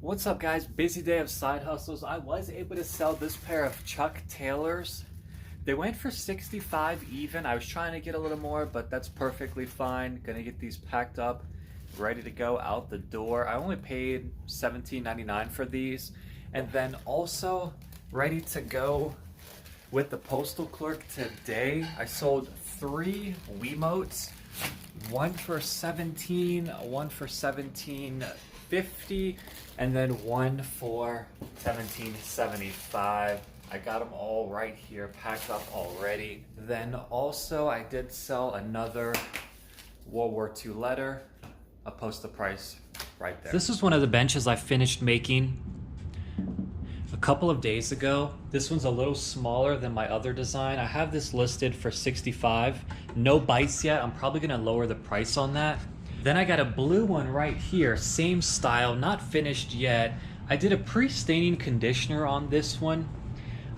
What's up, guys? Busy day of side hustles. I was able to sell this pair of Chuck Taylors. They went for 65 even. I was trying to get a little more, but that's perfectly fine. Gonna get these packed up, ready to go out the door. I only paid $17.99 for these. And then also ready to go with the postal clerk today. I sold 3 Wiimotes. One for 17, one for 17.50, and then one for 17.75. I got them all right here, packed up already. Then also I did sell another World War II letter. I'll post the price right there. This is one of the benches I finished making a couple of days ago. This one's a little smaller than my other design. I have this listed for 65. No bites yet. I'm probably gonna lower the price on that. Then I got a blue one right here, same style, not finished yet. I did a pre-staining conditioner on this one.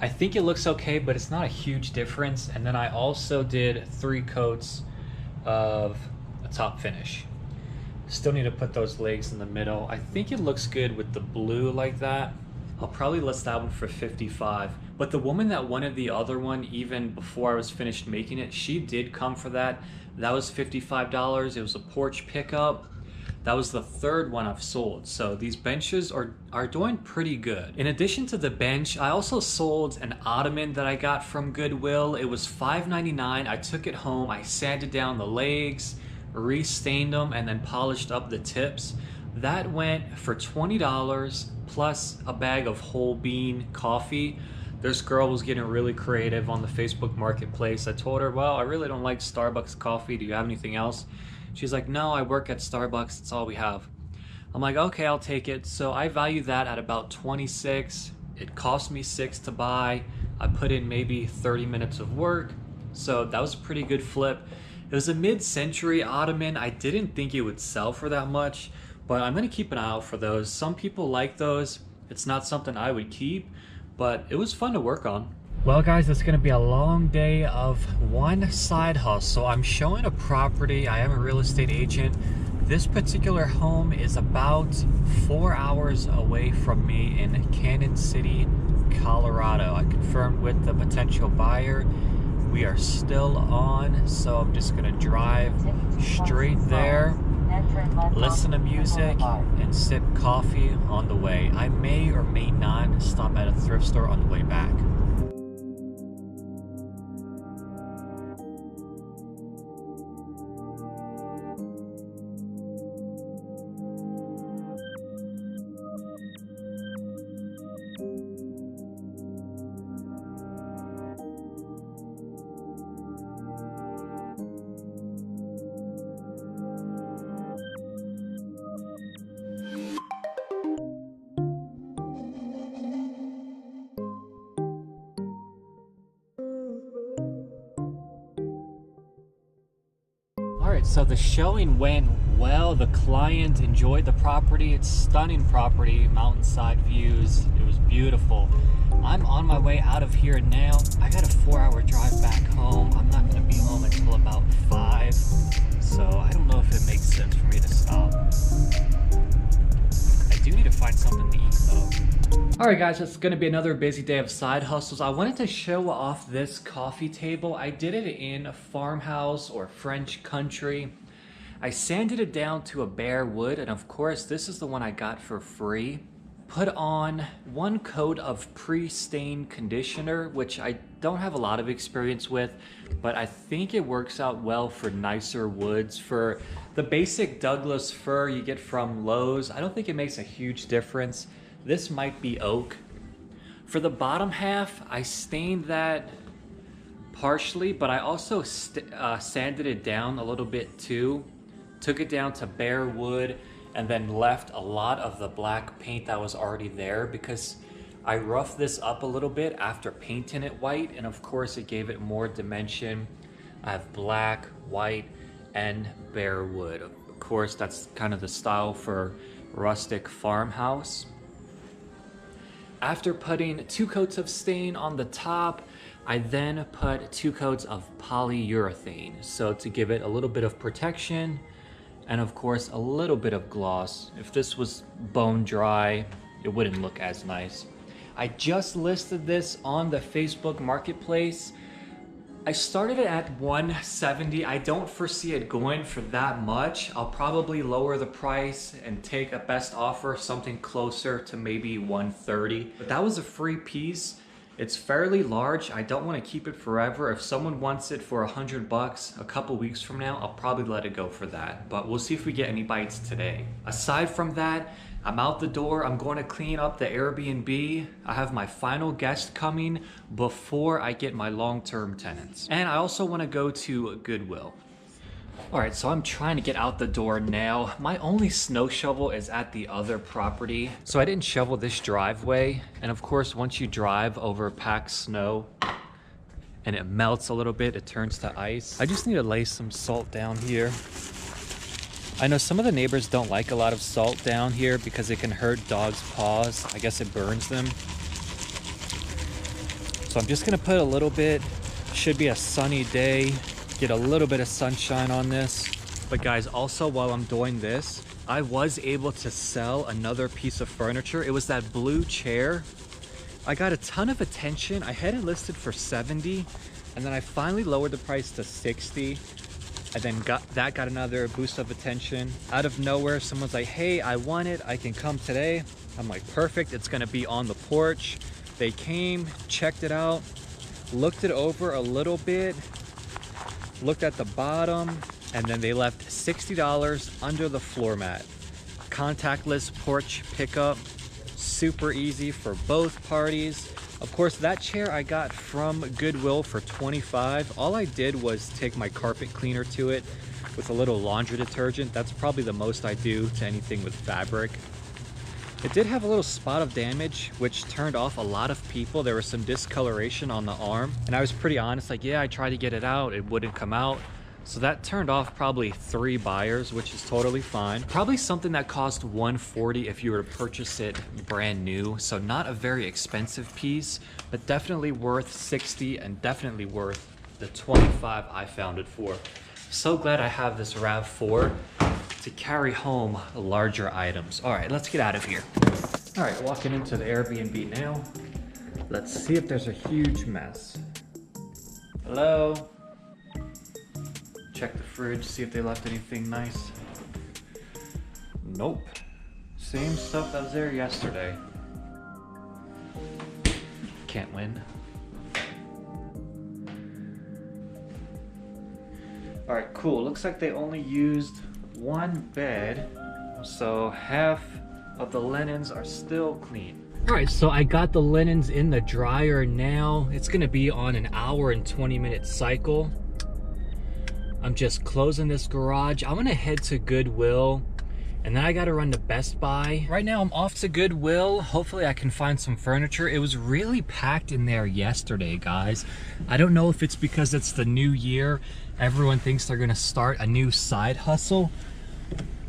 I think it looks okay, but it's not a huge difference. And then I also did 3 coats of a top finish. Still need to put those legs in the middle. I think it looks good with the blue like that. I'll probably list that one for 55. But the woman that wanted the other one, even before I was finished making it, she did come for that. That was $55. It was a porch pickup. That was the 3rd one I've sold. So these benches are doing pretty good. In addition to the bench, I also sold an ottoman that I got from Goodwill. It was $5.99. I took it home. I sanded down the legs, re-stained them, and then polished up the tips. That went for $20 plus a bag of whole bean coffee. This girl was getting really creative on the Facebook Marketplace. I told her, well, I really don't like Starbucks coffee. Do you have anything else? She's like, no, I work at Starbucks. That's all we have. I'm like, okay, I'll take it. So I value that at about 26. It cost me 6 to buy. I put in maybe 30 minutes of work. So that was a pretty good flip. It was a mid-century ottoman. I didn't think it would sell for that much, but I'm gonna keep an eye out for those. Some people like those. It's not something I would keep, but it was fun to work on. Well, guys, it's gonna be a long day of one side hustle. I'm showing a property. I am a real estate agent. This particular home is about 4 hours away from me in Cannon City, Colorado. I confirmed with the potential buyer. We are still on, so I'm just gonna drive straight there, listen to music, and sip coffee on the way. I may or may not stop at a thrift store on the way back. Alright, so the showing went well. The client enjoyed the property. It's stunning property, mountainside views. It was beautiful. I'm on my way out of here now. I got a 4-hour drive back home. I'm not going to be home until about 5, so I don't know if it makes sense for me to stop. I do need to find something to eat though. Alright guys, it's going to be another busy day of side hustles. I wanted to show off this coffee table. I did it in a farmhouse or French country. I sanded it down to a bare wood, and of course this is the one I got for free. Put on 1 coat of pre-stain conditioner, which I don't have a lot of experience with, but I think it works out well for nicer woods. For the basic Douglas fir you get from Lowe's, I don't think it makes a huge difference. This might be oak. For the bottom half, I stained that partially, but I also sanded it down a little bit too. Took it down to bare wood and then left a lot of the black paint that was already there because I roughed this up a little bit after painting it white, and of course it gave it more dimension. I have black, white, and bare wood. Of course, that's kind of the style for rustic farmhouse. After putting 2 coats of stain on the top, I then put 2 coats of polyurethane, so to give it a little bit of protection. and of course a little bit of gloss. If this was bone dry, it wouldn't look as nice. I just listed this on the Facebook Marketplace. I started it at $170. I don't foresee it going for that much. I'll probably lower the price and take a best offer, something closer to maybe $130. But that was a free piece. It's fairly large. I don't want to keep it forever. If someone wants it for $100 a couple weeks from now, I'll probably let it go for that. But we'll see if we get any bites today. Aside from that, I'm out the door. I'm going to clean up the Airbnb. I have my final guest coming before I get my long-term tenants. And I also want to go to Goodwill. All right, so I'm trying to get out the door now. My only snow shovel is at the other property. So I didn't shovel this driveway. And of course, once you drive over packed snow and it melts a little bit, it turns to ice. I just need to lay some salt down here. I know some of the neighbors don't like a lot of salt down here because it can hurt dogs' paws. I guess it burns them. So I'm just gonna put a little bit. Should be a sunny day. Get a little bit of sunshine on this. But guys, also while I'm doing this, I was able to sell another piece of furniture. It was that blue chair. I got a ton of attention. I had it listed for $70, and then I finally lowered the price to $60. And then got another boost of attention. Out of nowhere, someone's like, hey, I want it, I can come today. I'm like, perfect, it's gonna be on the porch. They came, checked it out, looked it over a little bit, looked at the bottom, and then they left $60 under the floor mat. Contactless porch pickup, super easy for both parties. Of course, that chair I got from Goodwill for $25. All I did was take my carpet cleaner to it with a little laundry detergent. That's probably the most I do to anything with fabric. It did have a little spot of damage, which turned off a lot of people. There was some discoloration on the arm, and I was pretty honest, like, yeah, I tried to get it out, it wouldn't come out. So that turned off probably 3 buyers, which is totally fine. Probably something that cost $140 if you were to purchase it brand new. So not a very expensive piece, but definitely worth $60 and definitely worth the $25 I found it for. So glad I have this RAV4 to carry home larger items. All right, let's get out of here. All right, walking into the Airbnb now. Let's see if there's a huge mess. Hello? Check the fridge, see if they left anything nice. Nope. Same stuff that was there yesterday. Can't win. Alright, cool. Looks like they only used 1 bed, so half of the linens are still clean. Alright, so I got the linens in the dryer now. It's gonna be on an hour and 20-minute cycle. I'm just closing this garage. I'm gonna head to Goodwill, and then I gotta run to Best Buy. Right now I'm off to Goodwill. Hopefully I can find some furniture. It was really packed in there yesterday, guys. I don't know if it's because it's the new year. Everyone thinks they're gonna start a new side hustle,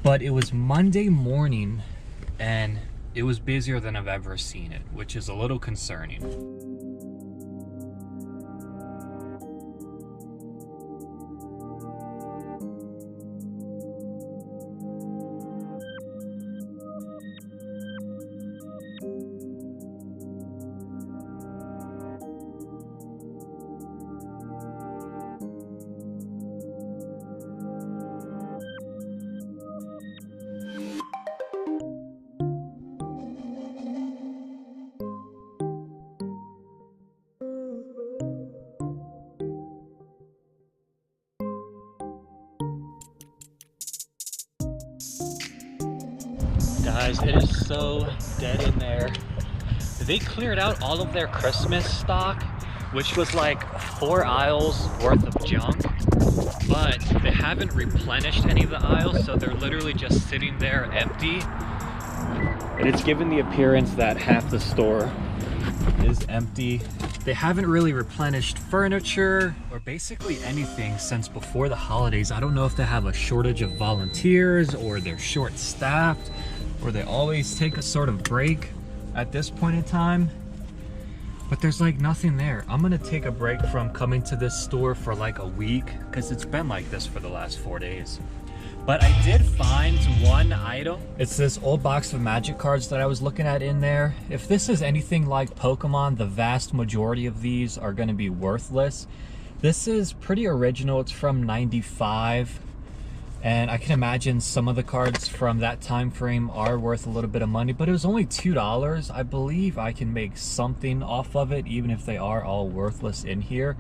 but it was Monday morning and it was busier than I've ever seen it, which is a little concerning. Guys, it is so dead in there. They cleared out all of their Christmas stock, which was like 4 aisles worth of junk, but they haven't replenished any of the aisles, so they're literally just sitting there empty. And it's given the appearance that half the store is empty. They haven't really replenished furniture or basically anything since before the holidays. I don't know if they have a shortage of volunteers or they're short-staffed, or they always take a sort of break at this point in time, but there's like nothing there. I'm gonna take a break from coming to this store for like a week because it's been like this for the last 4 days. But I did find one item. It's this old box of Magic cards that I was looking at in there. If this is anything like Pokemon, the vast majority of these are going to be worthless. This is pretty original. It's from '95. And I can imagine some of the cards from that time frame are worth a little bit of money, but it was only $2. I believe I can make something off of it, even if they are all worthless in here.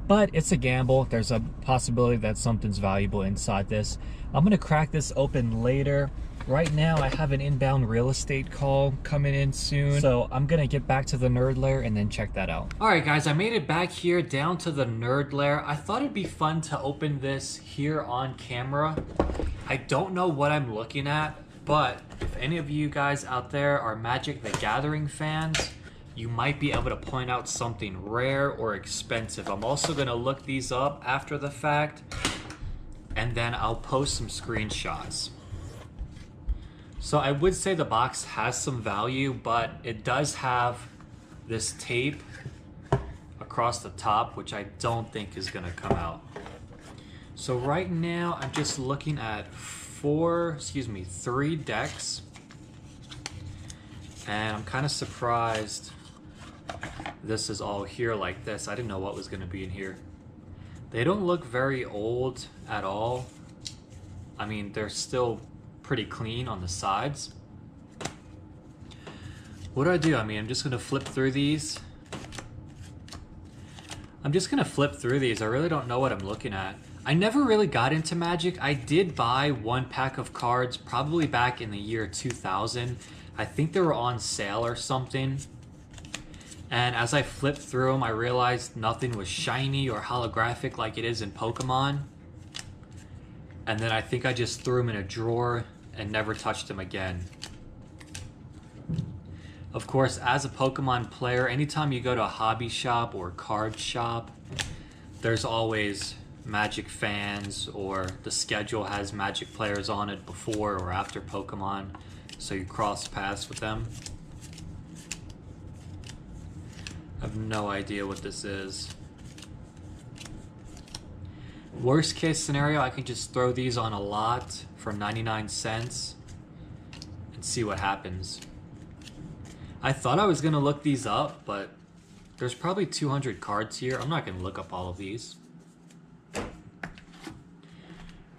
But it's a gamble. There's a possibility that something's valuable inside this. I'm gonna crack this open later. Right now, I have an inbound real estate call coming in soon, so I'm gonna get back to the nerd lair and then check that out. All right, guys, I made it back here down to the nerd lair. I thought it'd be fun to open this here on camera. I don't know what I'm looking at, but if any of you guys out there are Magic the Gathering fans, you might be able to point out something rare or expensive. I'm also gonna look these up after the fact, and then I'll post some screenshots. So I would say the box has some value, but it does have this tape across the top, which I don't think is gonna come out. So right now I'm just looking at three decks, and I'm kind of surprised this is all here like this. I didn't know what was gonna be in here. They don't look very old at all. I mean, they're still pretty clean on the sides. What do I do? I mean, I'm just gonna flip through these. I really don't know what I'm looking at. I never really got into Magic. I did buy one pack of cards probably back in the year 2000. I think they were on sale or something. And as I flipped through them, I realized nothing was shiny or holographic like it is in Pokemon. And then I think I just threw them in a drawer and never touched them again. Of course, as a Pokemon player, anytime you go to a hobby shop or card shop, there's always Magic fans, or the schedule has Magic players on it before or after Pokemon, so you cross paths with them. I have no idea what this is. Worst case scenario, I can just throw these on a lot for 99 cents and see what happens. I thought I was gonna look these up, but there's probably 200 cards here. I'm not gonna look up all of these.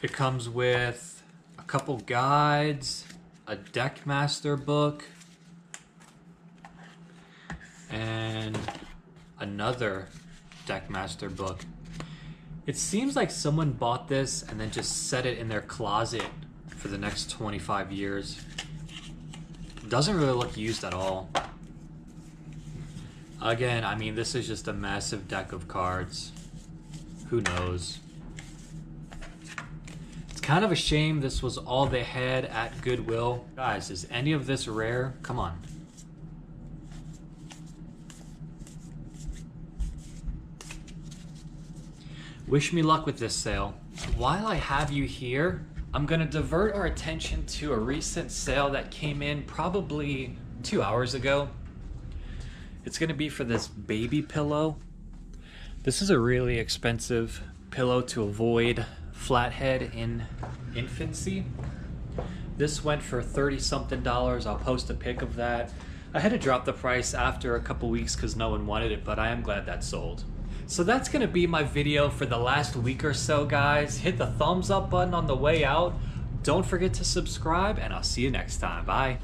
It comes with a couple guides, a deck master book, and another deck master book. It seems like someone bought this and then just set it in their closet for the next 25 years. It doesn't really look used at all. Again, I mean, this is just a massive deck of cards. Who knows? It's kind of a shame this was all they had at Goodwill. Guys, is any of this rare? Come on. Wish me luck with this sale. While I have you here, I'm gonna divert our attention to a recent sale that came in probably 2 hours ago. It's gonna be for this baby pillow. This is a really expensive pillow to avoid flathead in infancy. This went for $30-something. I'll post a pic of that. I had to drop the price after a couple weeks because no one wanted it, but I am glad that sold. So that's gonna be my video for the last week or so, guys. Hit the thumbs up button on the way out. Don't forget to subscribe, and I'll see you next time. Bye.